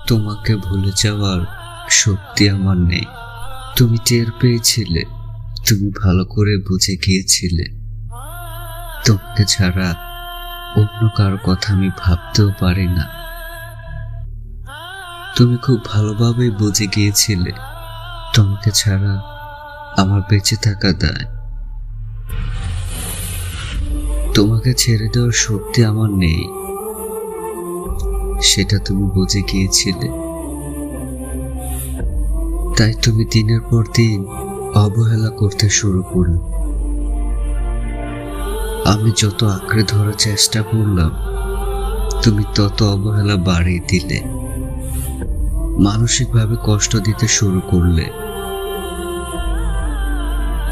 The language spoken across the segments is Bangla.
তোমাকে ভুলে যাওয়ার শক্তি আমার নেই। তুমি টের পেয়েছিলে, তুমি ভালো করে বুঝে গিয়েছিলে তোমাকে ছাড়া অন্য কারো কথা আমি ভাবতেও পারি না। তুমি খুব ভালোভাবে বুঝে গিয়েছিলে তোমাকে ছাড়া আমার বেঁচে থাকা দায়। তোমাকে ছেড়ে দেওয়ার শক্তি আমার নেই, সেটা তুমি বুঝে গিয়েছিলে। তাই তুমি দিনের পর দিন অবহেলা করতে শুরু করলে। আমি যত আঁকড়ে ধরার চেষ্টা করলাম, তুমি তত অবহেলা বাড়িয়ে দিলে, মানসিকভাবে কষ্ট দিতে শুরু করলে।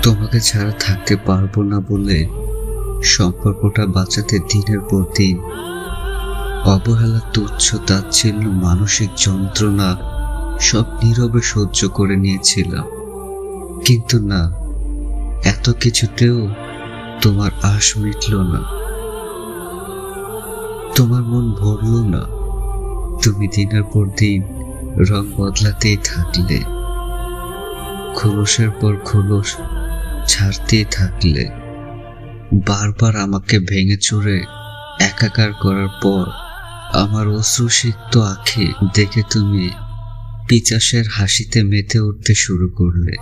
তোমাকে ছাড়া থাকতে পারবো না বলে সম্পর্কটা বাঁচাতে দিনের পর দিন অবহেলা, তুচ্ছ তাচ্ছিল্য, মানসিক যন্ত্রণা সব নীরবে সহ্য করে নিয়েছিলাম। কিন্তু না, এত কিছুতেও তোমার আশ মিটল না, তোমার মন ভরল না। তুমি দিনের পর দিন রং বদলাতেই থাকলে, খোলসের পর খোলস ছাড়তেই থাকলে। বারবার আমাকে ভেঙে চুরে একাকার করার পর আমার অশ্রুসিক্ত আঁখি দেখে তুমি পিচাসের হাসিতে মেতে উঠতে শুরু করলে।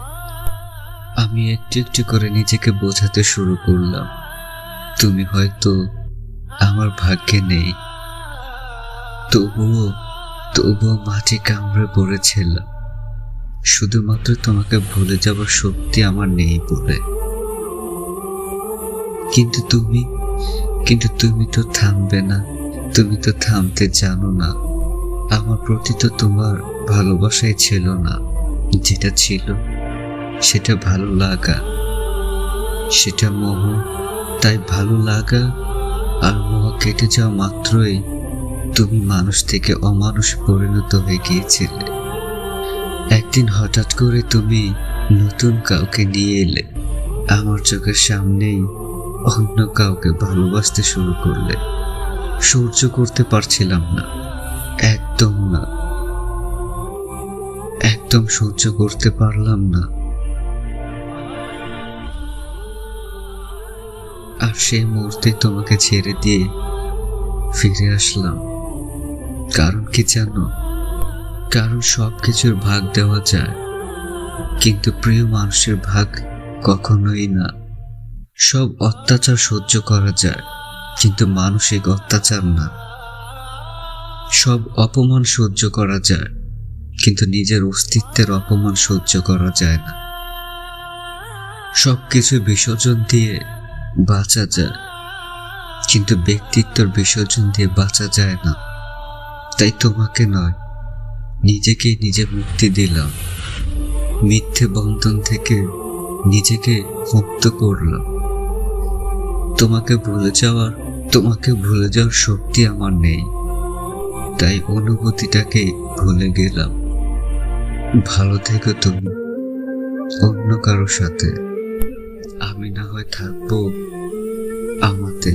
আমি একটু একটু করে নিজেকে বোঝাতে শুরু করলাম, তুমি হয়তো আমার ভাগ্যে নেই। তবুও মাটি কামড়ে পড়েছিলাম, শুধুমাত্র তোমাকে ভুলে যাবার শক্তি আমার নেই বলে। কিন্তু তুমি তো থামবে না, তুমি তো থামতে জানো না। আমার প্রতি তো তোমার ভালোবাসাই ছিল না, যেটা ছিল সেটা ভালো লাগা, সেটা মোহ। তাই ভালো লাগা আর মোহ কেটে যাওয়া মাত্রই তুমি মানুষ থেকে অমানুষ পরিণত হয়ে গিয়েছিলে। একদিন হঠাৎ করে তুমি নতুন কাউকে নিয়ে এলে, আমার চোখের সামনেই অন্য কাউকে ভালোবাসতে শুরু করলে। সহ্য করতে পারছিলাম না, একদম না, একদম সহ্য করতে পারলাম না। আর সেই মুহূর্তে তোমাকে ছেড়ে দিয়ে ফিরে আসলাম। কারণ কি জানো? কারণ সবকিছুর ভাগ দেওয়া যায়, কিন্তু প্রিয় মানুষের ভাগ কখনোই না। সব অত্যাচার সহ্য করা যায়, কিন্তু মানসিক অত্যাচার না। সব অপমান সহ্য করা যায়, কিন্তু নিজের অস্তিত্বের অপমান সহ্য করা যায় না। সবকিছু বিসর্জন দিয়ে বাঁচা যায়, কিন্তু ব্যক্তিত্বের বিসর্জন দিয়ে বাঁচা যায় না। তাই তোমাকে নয়, নিজেকেই নিজে মুক্তি দিলাম, মিথ্যে বন্ধন থেকে নিজেকে মুক্ত করলাম। তোমাকে ভুলে যাওয়ার শক্তি আমার নেই, তাই অনুভূতিটাকে ভুলে গেলাম। ভালো থেকো তুমি অন্য কারোর সাথে, আমি না হয় থাকবো আমাতে।